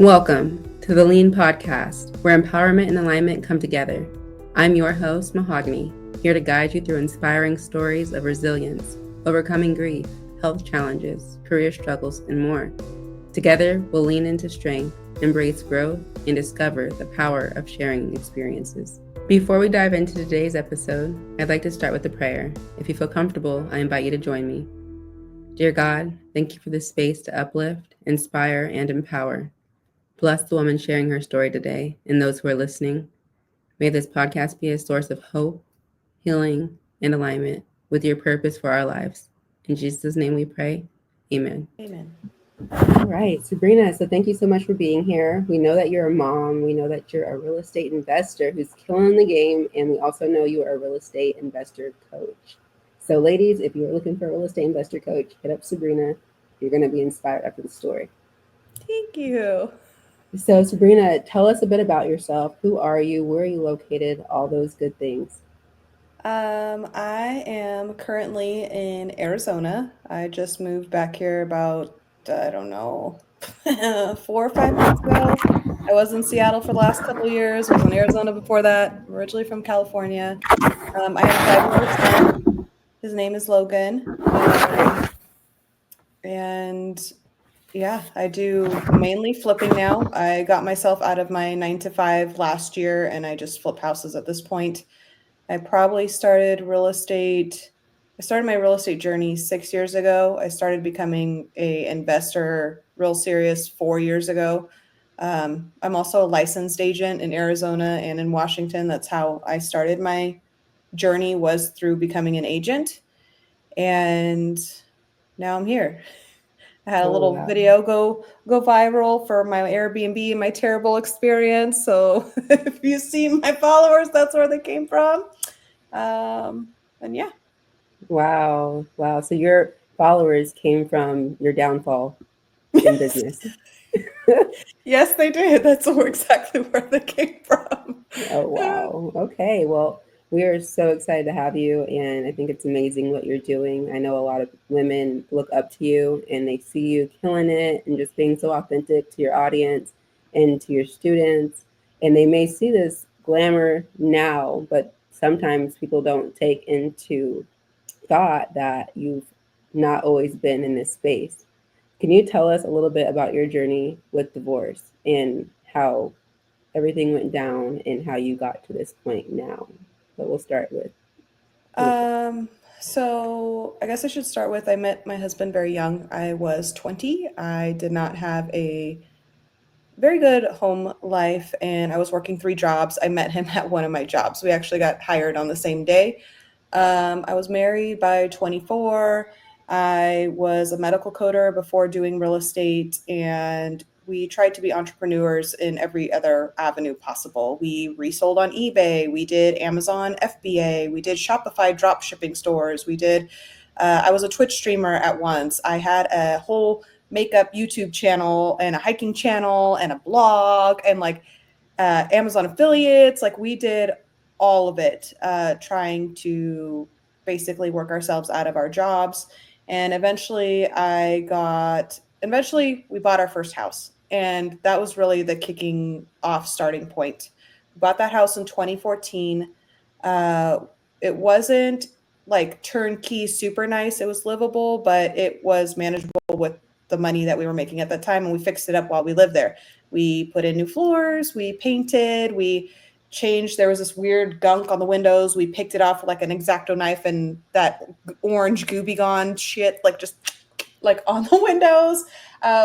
Welcome to the Lean Podcast, where empowerment and alignment come together. I'm your host, Mahogany, here to guide you through inspiring stories of resilience, overcoming grief, health challenges, career struggles, and more. Together, we'll lean into strength, embrace growth, and discover the power of sharing experiences. Before we dive into today's episode, I'd like to start with a prayer. If you feel comfortable, I invite you to join me. Dear God, thank you for this space to uplift, inspire, and empower. Bless the woman sharing her story today and those who are listening. May this podcast be a source of hope, healing, and alignment with your purpose for our lives. In Jesus' name we pray. Amen. Amen. All right, Sabrina, so thank you so much for being here. We know that you're a mom. We know that you're a real estate investor who's killing the game. And we also know you are a real estate investor coach. So ladies, if you're looking for a real estate investor coach, hit up Sabrina. You're going to be inspired after the story. Thank you. So Sabrina, tell us a bit about yourself. Who are you? Where are you located? All those good things. I am currently in Arizona. I just moved back here about, 4 or 5 months ago. I was in Seattle for the last couple of years. I was in Arizona before that, originally from California. I have a 5-year-old son. His name is Logan. And yeah, I do mainly flipping now. I got myself out of my 9-to-5 last year, and I just flip houses at this point. I probably started my real estate journey 6 years ago. I started becoming an investor real serious 4 years ago. I'm also a licensed agent in Arizona and in Washington. That's how I started my journey, was through becoming an agent. And now I'm here. I had a little video go viral for my Airbnb and my terrible experience. So if you see my followers, that's where they came from. And yeah. Wow. So your followers came from your downfall in business. Yes, they did. That's exactly where they came from. Oh, wow. Okay. Well, we are so excited to have you. And I think it's amazing what you're doing. I know a lot of women look up to you and they see you killing it and just being so authentic to your audience and to your students. And they may see this glamour now, but sometimes people don't take into thought that you've not always been in this space. Can you tell us a little bit about your journey with divorce and how everything went down and how you got to this point now? So we'll start with. So I guess I should start with, I met my husband very young. I was 20. I did not have a very good home life, and I was working 3 jobs. I met him at one of my jobs. We actually got hired on the same day. I was married by 24. I was a medical coder before doing real estate, and we tried to be entrepreneurs in every other avenue possible. We resold on eBay. We did Amazon FBA. We did Shopify drop shipping stores. I was a Twitch streamer at once. I had a whole makeup YouTube channel and a hiking channel and a blog and Amazon affiliates. We did all of it, trying to basically work ourselves out of our jobs. And eventually we bought our first house. And that was really the kicking off starting point. We bought that house in 2014. It wasn't turnkey super nice. It was livable, but it was manageable with the money that we were making at that time. And we fixed it up while we lived there. We put in new floors, we painted, we changed. There was this weird gunk on the windows. We picked it off with an X-Acto knife, and that orange Gooby Gone shit, just on the windows.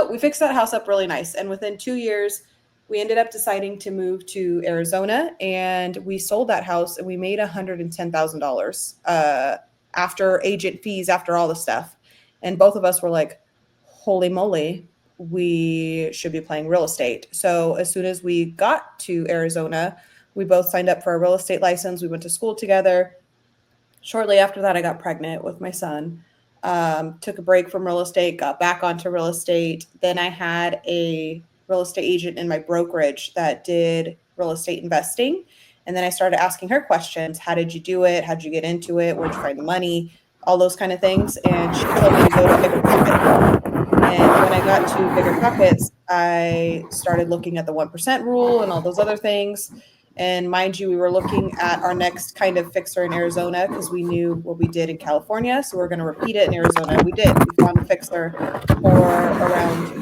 We fixed that house up really nice. And within 2 years, we ended up deciding to move to Arizona, and we sold that house, and we made $110,000 after agent fees, after all the stuff. And both of us were like, holy moly, we should be playing real estate. So as soon as we got to Arizona, we both signed up for a real estate license. We went to school together. Shortly after that, I got pregnant with my son. Took a break from real estate, got back onto real estate. Then I had a real estate agent in my brokerage that did real estate investing. And then I started asking her questions. How did you do it? How'd you get into it? Where'd you find the money? All those kind of things. And she told me to go to bigger company. And when I got to bigger pockets, I started looking at the 1% rule and all those other things. And mind you, we were looking at our next kind of fixer in Arizona because we knew what we did in California. So we're going to repeat it in Arizona. And we did. We found a fixer for around,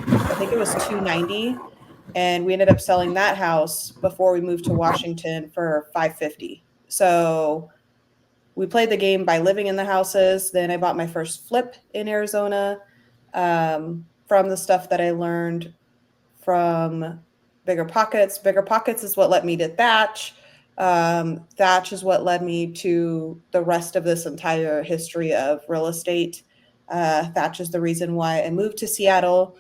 I think it was 290, and we ended up selling that house before we moved to Washington for 550. So we played the game by living in the houses. Then I bought my first flip in Arizona, from the stuff that I learned from Bigger Pockets. Bigger Pockets is what led me to Thatch. Thatch is what led me to the rest of this entire history of real estate. Thatch is the reason why I moved to Seattle.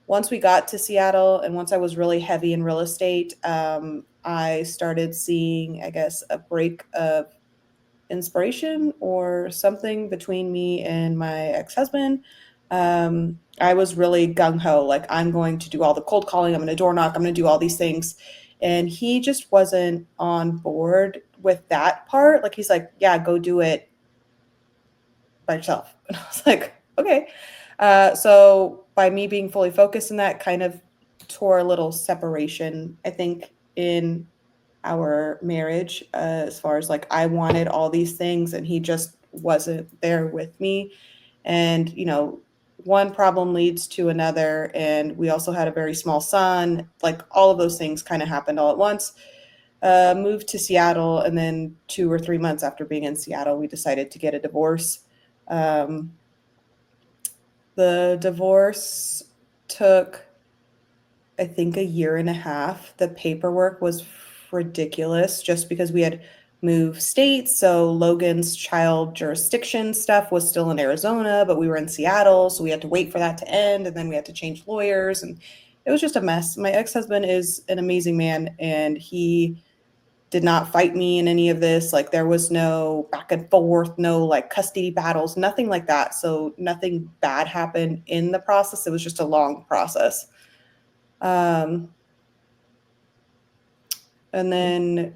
Once we got to Seattle and once I was really heavy in real estate, I started seeing, I guess, a break of inspiration or something between me and my ex-husband. I was really gung-ho, like I'm going to do all the cold calling, I'm going to door knock, I'm going to do all these things. And he just wasn't on board with that part. Like he's like, yeah, go do it by yourself. And I was like, okay. So by me being fully focused in that, kind of tore a little separation, I think, in our marriage, as far as like I wanted all these things and he just wasn't there with me. And, one problem leads to another. And we also had a very small son. Like all of those things kind of happened all at once. Moved to Seattle. And then 2 or 3 months after being in Seattle, we decided to get a divorce. Um, the divorce took, I think, a year and a half. The paperwork was ridiculous just because we had moved states. So Logan's child jurisdiction stuff was still in Arizona, but we were in Seattle. So we had to wait for that to end. And then we had to change lawyers. And it was just a mess. My ex husband is an amazing man, and he did not fight me in any of this. Like there was no back and forth, no like custody battles, nothing like that. So nothing bad happened in the process. It was just a long process. Um, and then,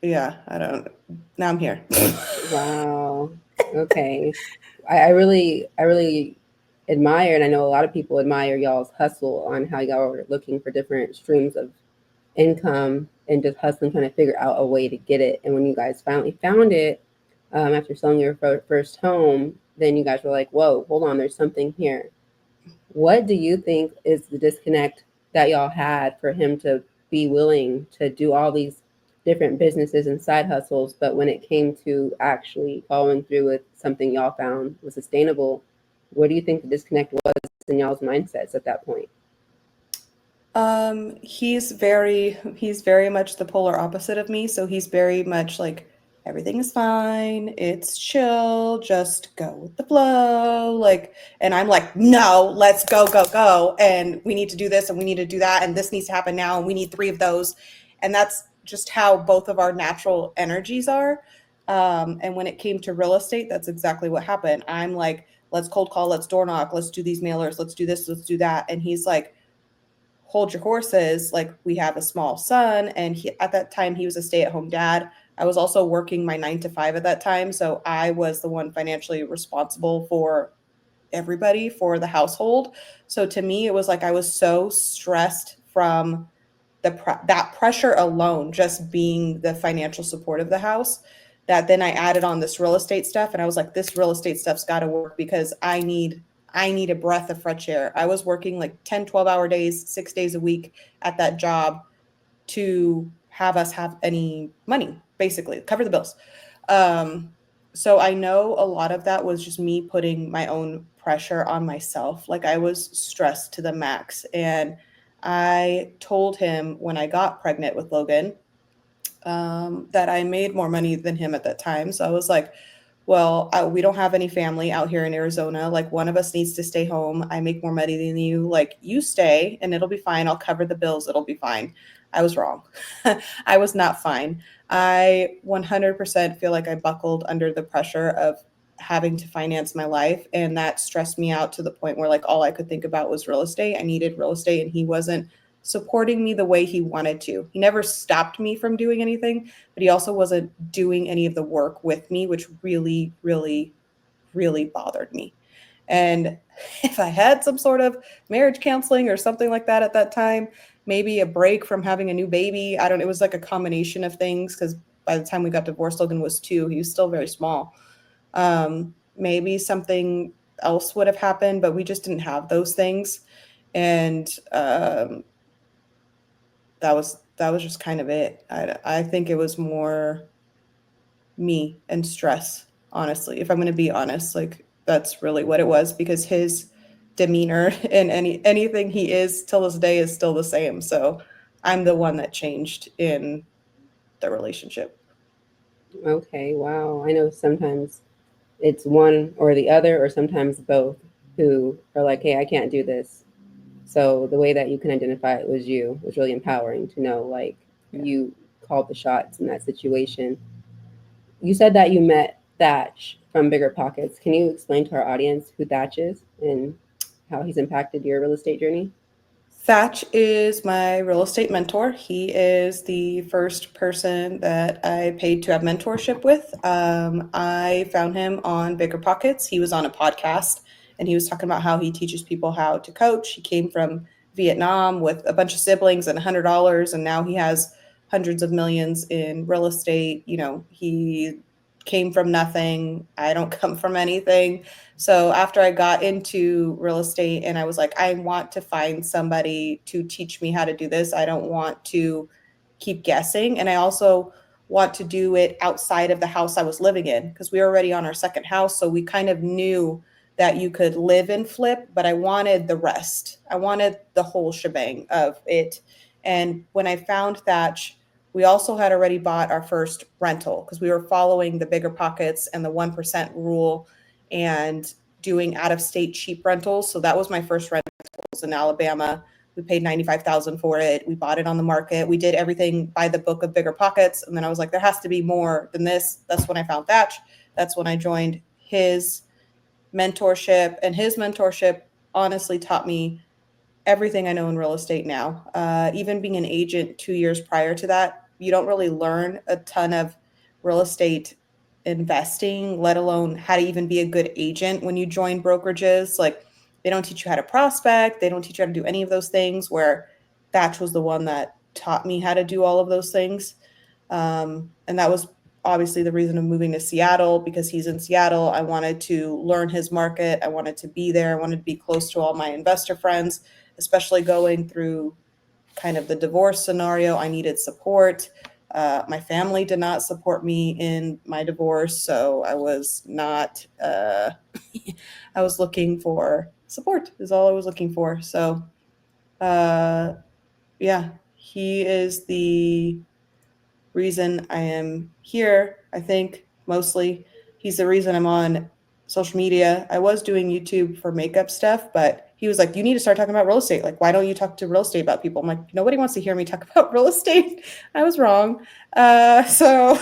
yeah, I don't, now I'm here. Wow. Okay. I really admire, and I know a lot of people admire y'all's hustle on how y'all are looking for different streams of income and just hustling, trying to figure out a way to get it. And when you guys finally found it, after selling your first home, then you guys were like, whoa, hold on, there's something here. What do you think is the disconnect that y'all had for him to be willing to do all these different businesses and side hustles, but when it came to actually following through with something y'all found was sustainable, what do you think the disconnect was in y'all's mindsets at that point? He's very much the polar opposite of me. So he's very much like, everything is fine, it's chill, just go with the flow. Like, and I'm like, no, let's go, go, go. And we need to do this and we need to do that. And this needs to happen now. And we need 3 of those. And that's just how both of our natural energies are. And when it came to real estate, that's exactly what happened. I'm like, let's cold call, let's door knock, let's do these mailers, let's do this, let's do that. And he's like, hold your horses. Like we have a small son, and at that time he was a stay-at-home dad. I was also working my 9 to 5 at that time, so I was the one financially responsible for everybody, for the household. So to me it was like I was so stressed from that pressure alone, just being the financial support of the house, that then I added on this real estate stuff, and I was like, this real estate stuff's got to work because I need a breath of fresh air. I was working like 10, 12-hour days, 6 days a week at that job to have us have any money, basically, cover the bills. Um, so I know a lot of that was just me putting my own pressure on myself. Like I was stressed to the max. And I told him when I got pregnant with Logan, that I made more money than him at that time. So I was like, well, we don't have any family out here in Arizona. Like one of us needs to stay home. I make more money than you. Like you stay and it'll be fine. I'll cover the bills. It'll be fine. I was wrong. I was not fine. I 100% feel like I buckled under the pressure of having to finance my life. And that stressed me out to the point where like all I could think about was real estate. I needed real estate, and he wasn't supporting me the way he wanted to. He never stopped me from doing anything, but he also wasn't doing any of the work with me, which really, really, really bothered me. And if I had some sort of marriage counseling or something like that at that time, maybe a break from having a new baby. I don't, it was like a combination of things because by the time we got divorced, Logan was 2. He was still very small. Maybe something else would have happened, but we just didn't have those things. And that was just kind of it. I think it was more me and stress, honestly. If I'm going to be honest, like that's really what it was because his demeanor and anything he is till this day is still the same. So I'm the one that changed in the relationship. Okay, wow. I know sometimes it's one or the other, or sometimes both, who are like, hey, I can't do this. So the way that you can identify it was you was really empowering to know, like, Yeah. you called the shots in that situation. You said that you met Thatch from Bigger Pockets. Can you explain to our audience who Thatch is and how he's impacted your real estate journey? Thatch is my real estate mentor. He is the first person that I paid to have mentorship with. I found him on Bigger Pockets. He was on a podcast and he was talking about how he teaches people how to coach. He came from Vietnam with a bunch of siblings and $100, and now he has hundreds of millions in real estate. He came from nothing. I don't come from anything. So after I got into real estate and I was like, I want to find somebody to teach me how to do this. I don't want to keep guessing. And I also want to do it outside of the house I was living in because we were already on our second house. So we kind of knew that you could live and flip, but I wanted the rest. I wanted the whole shebang of it. And when I found Thatch, we also had already bought our first rental because we were following the Bigger Pockets and the 1% rule and doing out of state cheap rentals. So that was my first rental in Alabama. We paid 95,000 for it. We bought it on the market. We did everything by the book of Bigger Pockets. And then I was like, there has to be more than this. That's when I found Thatch. That's when I joined his mentorship. And his mentorship honestly taught me everything I know in real estate now. Even being an agent 2 years prior to that, you don't really learn a ton of real estate investing, let alone how to even be a good agent when you join brokerages. Like they don't teach you how to prospect, they don't teach you how to do any of those things. Where Thatch was the one that taught me how to do all of those things. And that was obviously the reason of moving to Seattle because he's in Seattle. I wanted to learn his market. I wanted to be there. I wanted to be close to all my investor friends, especially going through kind of the divorce scenario. I needed support. My family did not support me in my divorce, so I was not. I was looking for support. Is all I was looking for. So, uh, yeah, he is the reason I am here. I think mostly he's the reason I'm on social media. I was doing YouTube for makeup stuff, but he was like, you need to start talking about real estate. Like, why don't you talk to real estate about people? I'm like, nobody wants to hear me talk about real estate. I was wrong. So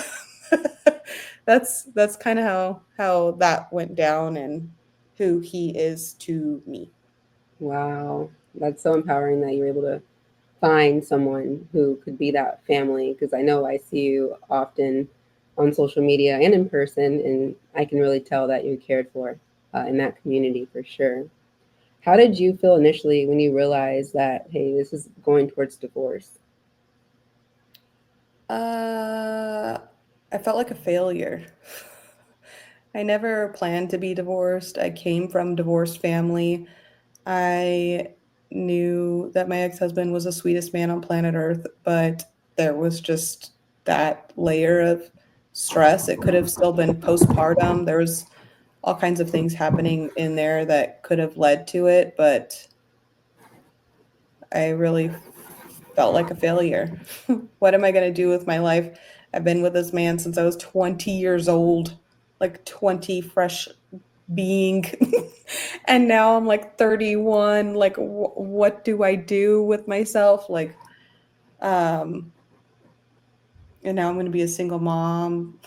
that's kind of how that went down and who he is to me. Wow, that's so empowering that you're able to find someone who could be that family. Because I know I see you often on social media and in person, and I can really tell that you're cared for in that community for sure. How did you feel initially when you realized that, hey, this is going towards divorce? Uh, I felt like a failure. I never planned to be divorced. I came from divorced family. I knew that my ex-husband was the sweetest man on planet Earth, but there was just that layer of stress. It could have still been postpartum. There was all kinds of things happening in there that could have led to it, but I really felt like a failure. What am I going to do with my life? I've been with this man since I was 20 years old, like 20 fresh being. And now I'm like 31. Like, what do I do with myself? Like, um, and now I'm going to be a single mom.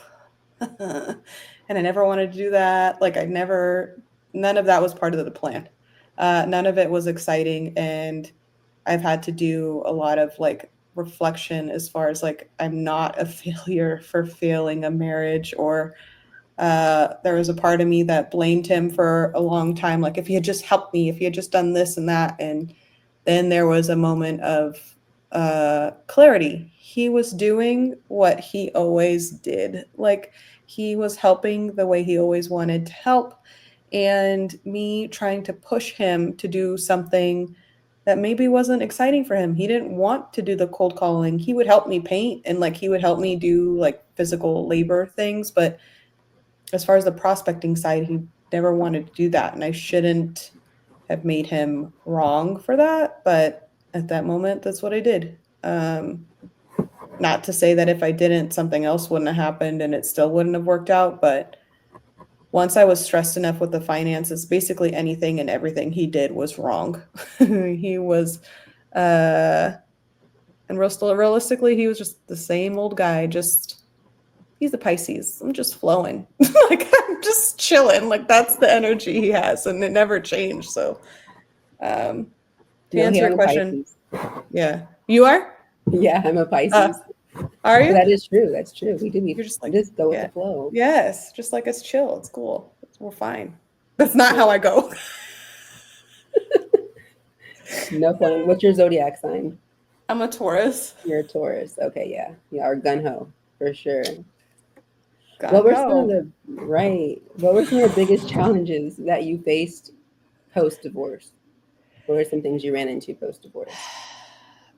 And I never wanted to do that. Like, none of that was part of the plan. None of it was exciting. And I've had to do a lot of like reflection as far as like, I'm not a failure for failing a marriage or There was a part of me that blamed him for a long time, like if he had just helped me, if he had just done this and that. And then there was a moment of clarity. He was doing what he always did. Like he was helping the way he always wanted to help. And me trying to push him to do something that maybe wasn't exciting for him. He didn't want to do the cold calling. He would help me paint and like he would help me do like physical labor things, but as far as the prospecting side, he never wanted to do that. And I shouldn't have made him wrong for that. But at that moment, that's what I did. Not to say that if I didn't, something else wouldn't have happened and it still wouldn't have worked out. But once I was stressed enough with the finances, basically anything and everything he did was wrong. He was, uh, and realistically, he was just the same old guy, just he's the Pisces. I'm just flowing. Like I'm just chilling. Like that's the energy he has and it never changed. So to No, answer here your I'm a question, Pisces. yeah. You are? Yeah, I'm a Uh Pisces. are But you? that is true. That's true. We do. We You're just like, just go with the yeah. flow. Yes. Just like it's chill. It's cool. We're fine. That's not how I go. No fun. What's your zodiac sign? I'm a Taurus. You're a Taurus. Okay, yeah. Yeah, or gun ho for sure. Gun ho. What were some of the biggest challenges that you faced post divorce? What were some things you ran into post divorce?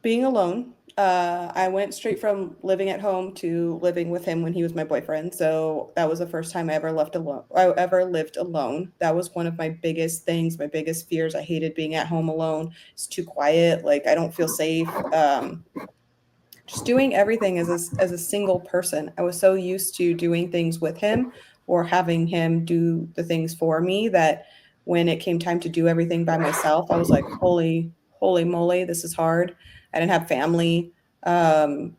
Being alone. I went straight from living at home to living with him when he was my boyfriend. So that was the first time I ever left alone. I ever lived alone. That was one of my biggest things, my biggest fears. I hated being at home alone. It's too quiet. Like I don't feel safe. Just doing everything as a single person. I was so used to doing things with him or having him do the things for me that when it came time to do everything by myself, I was like, holy moly, this is hard. I didn't have family. Um,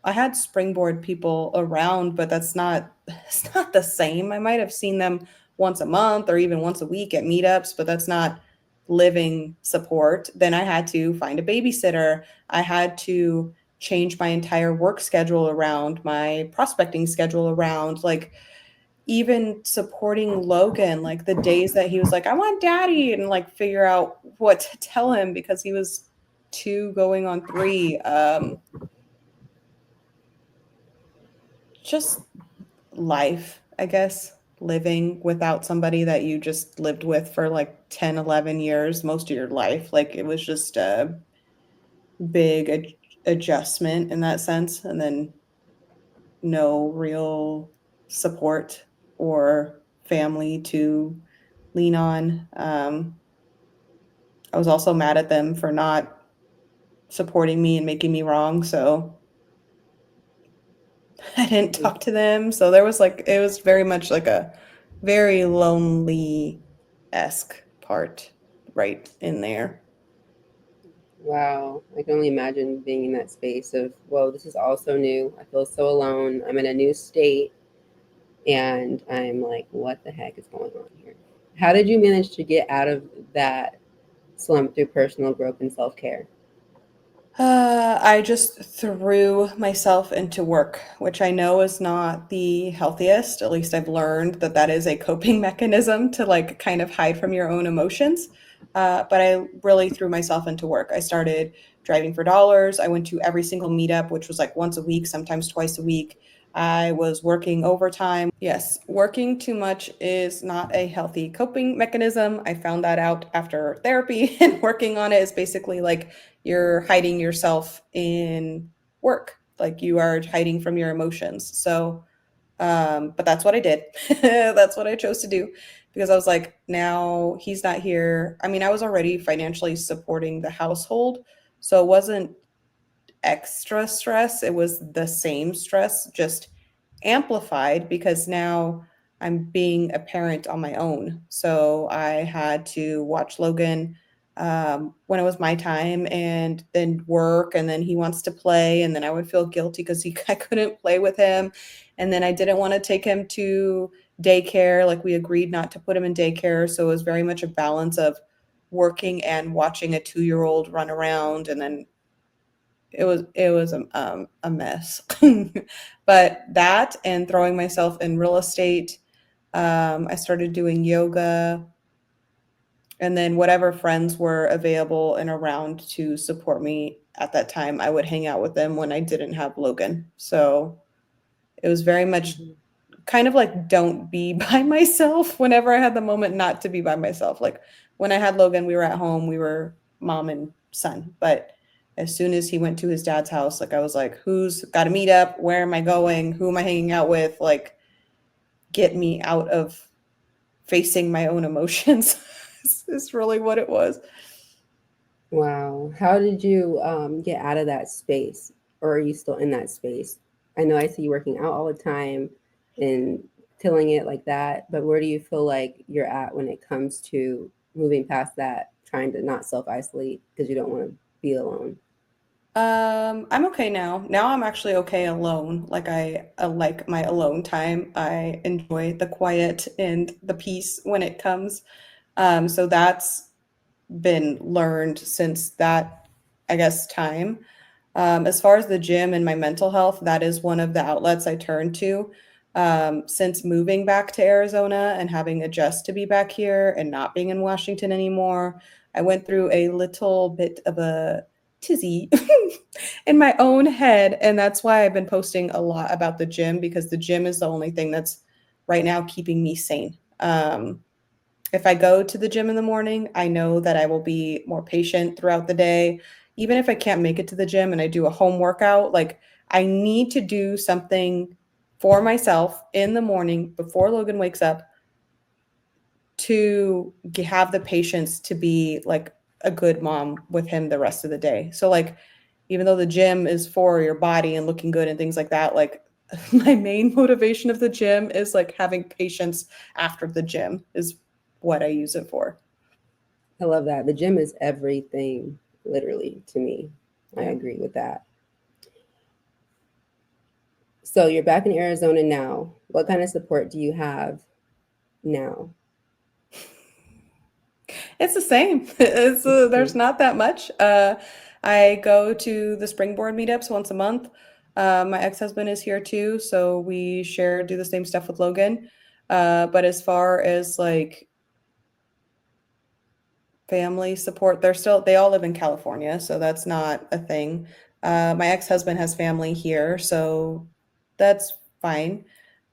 I had springboard people around, but that's not it's not the same. I might have seen them once a month or even once a week at meetups, but that's not living support. Then I had to find a babysitter. I had to change my entire work schedule around, my prospecting schedule around, like even supporting Logan, like the days that he was like, I want daddy, and like figure out what to tell him because he was 2 going on 3. Just life, I guess, living without somebody that you just lived with for like 10, 11 years, most of your life. Like it was just a big adjustment in that sense. And then no real support or family to lean on. I was also mad at them for not supporting me and making me wrong. So I didn't talk to them. So there was like, it was very much like a very lonely-esque part right in there. Wow. I can only imagine being in that space of, whoa, this is all so new. I feel so alone. I'm in a new state and I'm like, what the heck is going on here? How did you manage to get out of that slump through personal growth and self care? I just threw myself into work, which I know is not the healthiest. At least I've learned that that is a coping mechanism to like kind of hide from your own emotions. But I really threw myself into work. I started driving for dollars. I went to every single meetup, which was like once a week, sometimes twice a week. I was working overtime. Yes, working too much is not a healthy coping mechanism. I found that out after therapy and working on it is basically like you're hiding yourself in work, like you are hiding from your emotions. So but that's what I did. That's what I chose to do because I was like, now he's not here. I mean, I was already financially supporting the household, so it wasn't extra stress. It was the same stress, just amplified because now I'm being a parent on my own. So I had to watch Logan when it was my time and then work. And then he wants to play. And then I would feel guilty because I couldn't play with him. And then I didn't want to take him to daycare. Like we agreed not to put him in daycare. So it was very much a balance of working and watching a 2-year-old run around and then it was a mess. But that and throwing myself in real estate, I started doing yoga, and then whatever friends were available and around to support me at that time, I would hang out with them when I didn't have Logan. So it was very much Mhm. kind of like don't be by myself whenever I had the moment not to be by myself. Like when I had Logan, we were at home, we were mom and son. But as soon as he went to his dad's house, like I was like, who's got to meet up? Where am I going? Who am I hanging out with? Like, get me out of facing my own emotions is really what it was. Wow. How did you get out of that space? Or are you still in that space? I know I see you working out all the time and killing it like that, but where do you feel like you're at when it comes to moving past that, trying to not self isolate because you don't want to be alone? I'm okay now. Now I'm actually okay alone. Like I like my alone time. I enjoy the quiet and the peace when it comes. So that's been learned since that, I guess, time. As far as the gym and my mental health, that is one of the outlets I turn to. Since moving back to Arizona and having adjust to be back here and not being in Washington anymore, I went through a little bit of a tizzy in my own head. And that's why I've been posting a lot about the gym because the gym is the only thing that's right now keeping me sane. If I go to the gym in the morning, I know that I will be more patient throughout the day. Even if I can't make it to the gym and I do a home workout, like I need to do something for myself in the morning before Logan wakes up to have the patience to be like a good mom with him the rest of the day. So like even though the gym is for your body and looking good and things like that, like my main motivation of the gym is like having patience after the gym is what I use it for. I love that. The gym is everything, literally, to me. I Yeah. agree with that. So you're back in Arizona now. What kind of support do you have now? It's the same. There's not that much. I go to the springboard meetups once a month. My ex-husband is here too, so we do the same stuff with Logan. But as far as like family support, they all live in California, so that's not a thing. My ex-husband has family here, so that's fine.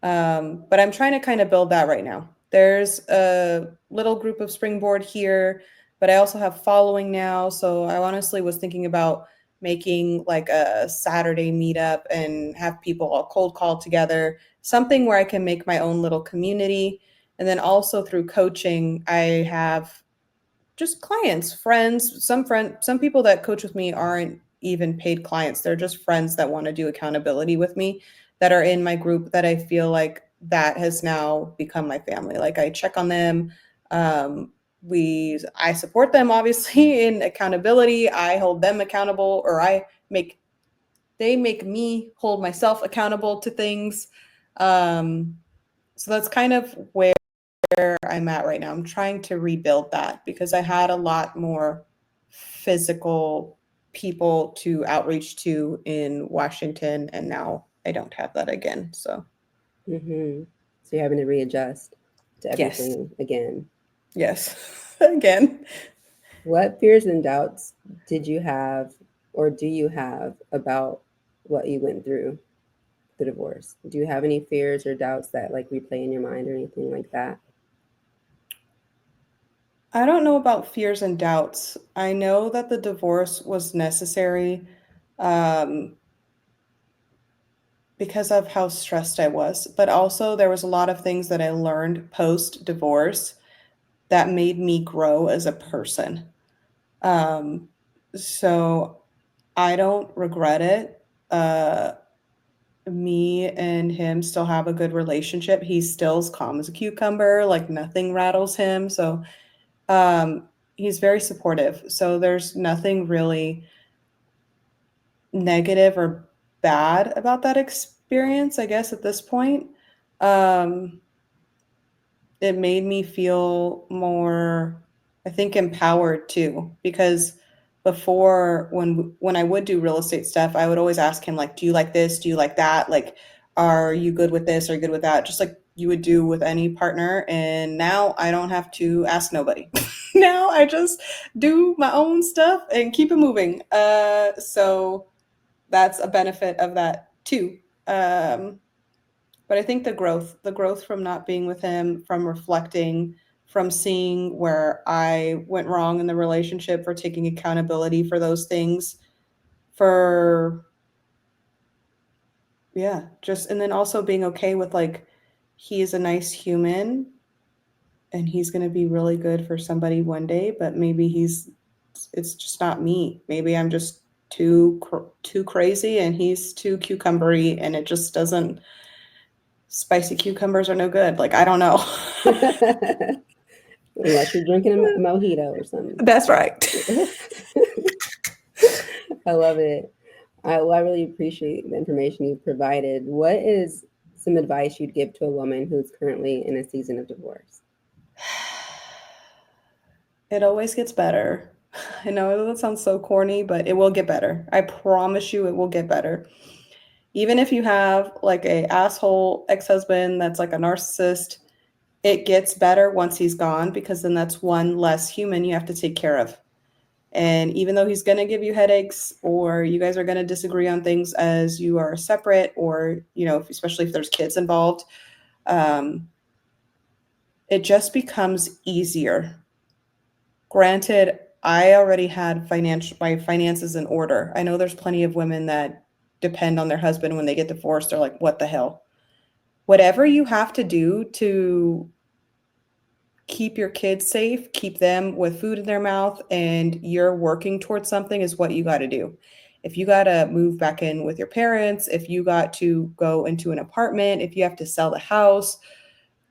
But I'm trying to kind of build that right now. There's a little group of Springboard here, but I also have following now. So I honestly was thinking about making like a Saturday meetup and have people all cold call together, something where I can make my own little community. And then also through coaching, I have just clients, friends, some people that coach with me aren't even paid clients. They're just friends that want to do accountability with me that are in my group that I feel like that has now become my family. Like I check on them. I support them obviously in accountability. I hold them accountable or make they make me hold myself accountable to things. Um, so that's kind of where I'm at right now. I'm trying to rebuild that because I had a lot more physical people to outreach to in Washington, and now I don't have that again. So, Mm-hmm. So you're having to readjust to yes, everything again. yes, again. What fears and doubts did you have or do you have about what you went through, the divorce? Do you have any fears or doubts that like replay in your mind or anything like that? I don't know about fears and doubts. I know that the divorce was necessary um, because of how stressed I was, but also there was a lot of things that I learned post divorce that made me grow as a person. Um, so I don't regret it. Me and him still have a good relationship. He's still as calm as a cucumber, like nothing rattles him. So he's very supportive. So there's nothing really negative or bad about that experience, I guess, at this point. Um, it made me feel more, I think, empowered too, because before when I would do real estate stuff, I would always ask him like, do you like this? Do you like that? Like, are you good with this? Are you good with that? Just like you would do with any partner. And now I don't have to ask nobody. Now I just do my own stuff and keep it moving. So that's a benefit of that too. But I think the growth from not being with him, from reflecting, from seeing where I went wrong in the relationship, for taking accountability for those things, for yeah, just and then also being okay with like he is a nice human and he's going to be really good for somebody one day, but maybe it's just not me. Maybe I'm just too crazy and he's too cucumbery and it just doesn't spicy cucumbers are no good. Like I don't know. Unless you're drinking a mojito or something. That's right. I love it. I really appreciate the information you've provided. What is some advice you'd give to a woman who's currently in a season of divorce? It always gets better. I know that sounds so corny, but it will get better. I promise you it will get better. Even if you have like a asshole ex-husband that's like a narcissist, it gets better once he's gone because then that's one less human you have to take care of. And even though he's going to give you headaches or you guys are going to disagree on things as you are separate or, you know, especially if there's kids involved, um, it just becomes easier. Granted, I already had my finances in order. I know there's plenty of women that depend on their husband when they get divorced. They're like, what the hell? Whatever you have to do to keep your kids safe, keep them with food in their mouth, and you're working towards something is what you got to do. If you got to move back in with your parents, if you got to go into an apartment, if you have to sell the house,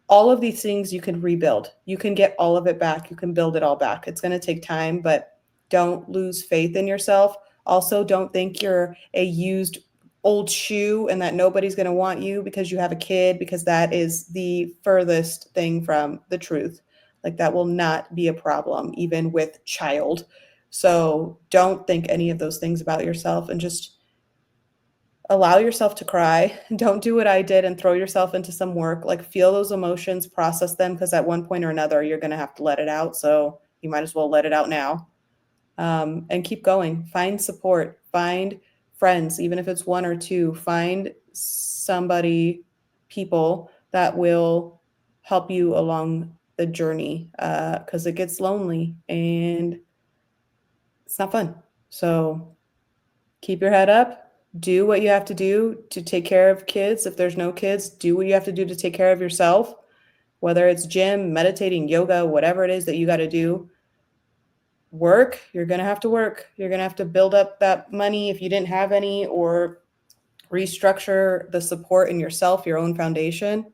all of these things you can rebuild. You can get all of it back. You can build it all back. It's going to take time, but don't lose faith in yourself. Also, don't think you're a used old shoe and that nobody's going to want you because you have a kid, because that is the furthest thing from the truth. Like that will not be a problem, even with child. So don't think any of those things about yourself and just allow yourself to cry. Don't do what I did and throw yourself into some work. Like feel those emotions, process them, because at one point or another, you're going to have to let it out. So you might as well let it out now. And keep going. Find support. Find friends, even if it's one or two. Find somebody, people that will help you along the journey because it gets lonely and it's not fun. So keep your head up. Do what you have to do to take care of kids. If there's no kids, do what you have to do to take care of yourself, whether it's gym, meditating, yoga, whatever it is that you got to do. Work, you're going to have to work. You're going to have to build up that money if you didn't have any, or restructure the support in yourself, your own foundation,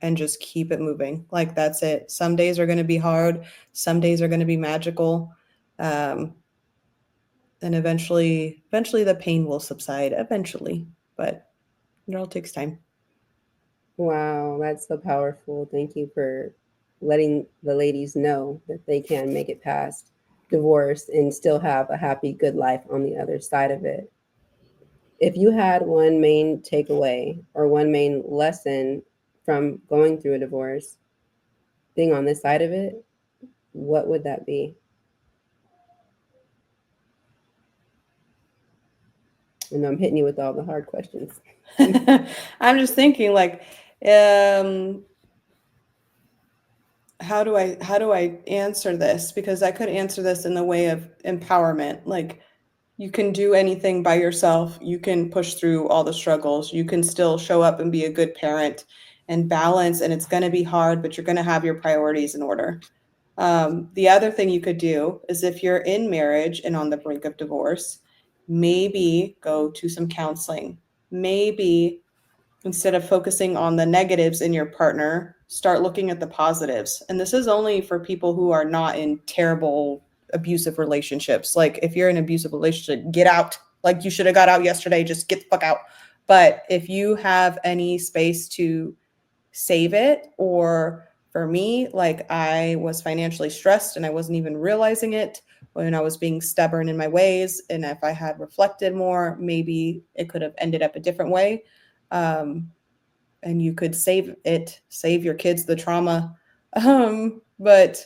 and just keep it moving. Like that's it. Some days are going to be hard. Some days are going to be magical. And eventually the pain will subside eventually, but it all takes time. Wow, that's so powerful. Thank you for letting the ladies know that they can make it past divorce and still have a happy, good life on the other side of it. If you had one main takeaway or one main lesson from going through a divorce, being on this side of it, what would that be? And I'm hitting you with all the hard questions. I'm just thinking like, how do I answer this? Because I could answer this in the way of empowerment. Like you can do anything by yourself. You can push through all the struggles. You can still show up and be a good parent and balance. And it's going to be hard, but you're going to have your priorities in order. The other thing you could do is if you're in marriage and on the brink of divorce, maybe go to some counseling. Maybe instead of focusing on the negatives in your partner, start looking at the positives. And this is only for people who are not in terrible abusive relationships. Like if you're in an abusive relationship, get out. Like you should have got out yesterday, just get the fuck out. But if you have any space to save it, or for me, like I was financially stressed and I wasn't even realizing it when I was being stubborn in my ways. And if I had reflected more, maybe it could have ended up a different way. And you could save your kids the trauma. But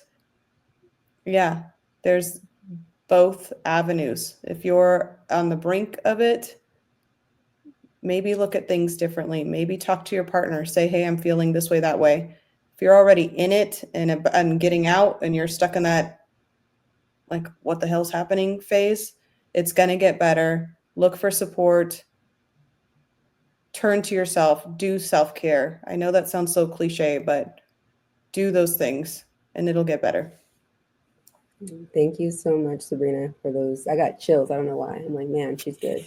yeah, there's both avenues. If you're on the brink of it, maybe look at things differently. Maybe talk to your partner. Say, hey, I'm feeling this way, that way. If you're already in it and getting out and you're stuck in that, like, what the hell's happening phase, it's going to get better. Look for support. Turn to yourself. Do self care. I know that sounds so cliche, but do those things and it'll get better. Thank you so much, Sabrina, for those. I got chills. I don't know why. I'm like, man, she's good.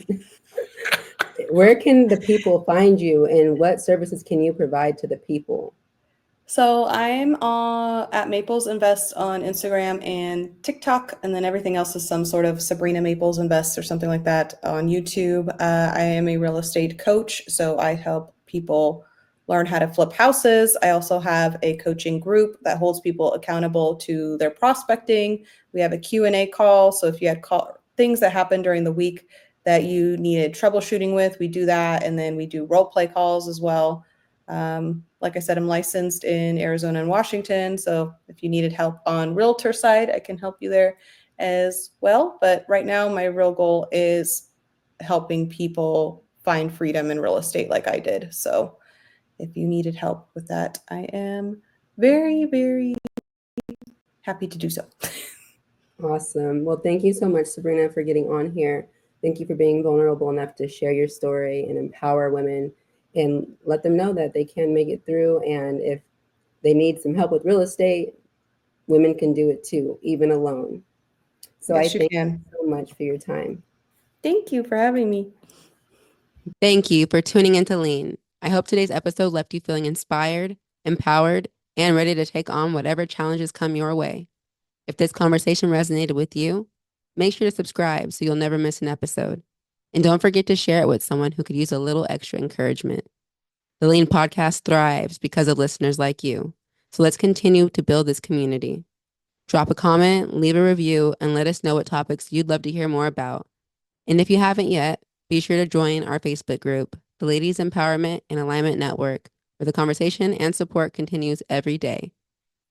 Where can the people find you, and what services can you provide to the people? So I'm at Maples Invest on Instagram and TikTok, and then everything else is some sort of Sabrina Maples Invest or something like that on YouTube. I am a real estate coach, so I help people learn how to flip houses. I also have a coaching group that holds people accountable to their prospecting. We have a Q&A call, so if you had things that happened during the week that you needed troubleshooting with, we do that, and then we do role play calls as well. Like I said, I'm licensed in Arizona and Washington. So if you needed help on realtor side, I can help you there as well. But right now, my real goal is helping people find freedom in real estate like I did. So if you needed help with that, I am very, very happy to do so. Awesome. Well, thank you so much, Sabrina, for getting on here. Thank you for being vulnerable enough to share your story and empower women and let them know that they can make it through. And if they need some help with real estate, women can do it too, even alone. So I Yes, you thank you can. so much for your time. Thank you for having me. Thank you for tuning into Lean. I hope today's episode left you feeling inspired, empowered, and ready to take on whatever challenges come your way. If this conversation resonated with you, make sure to subscribe so you'll never miss an episode. And don't forget to share it with someone who could use a little extra encouragement. The Lean podcast thrives because of listeners like you. So let's continue to build this community. Drop a comment, leave a review, and let us know what topics you'd love to hear more about. And if you haven't yet, be sure to join our Facebook group, the Ladies Empowerment and Alignment Network, where the conversation and support continues every day.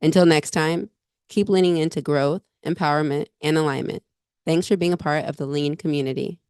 Until next time, keep leaning into growth, empowerment, and alignment. Thanks for being a part of the Lean community.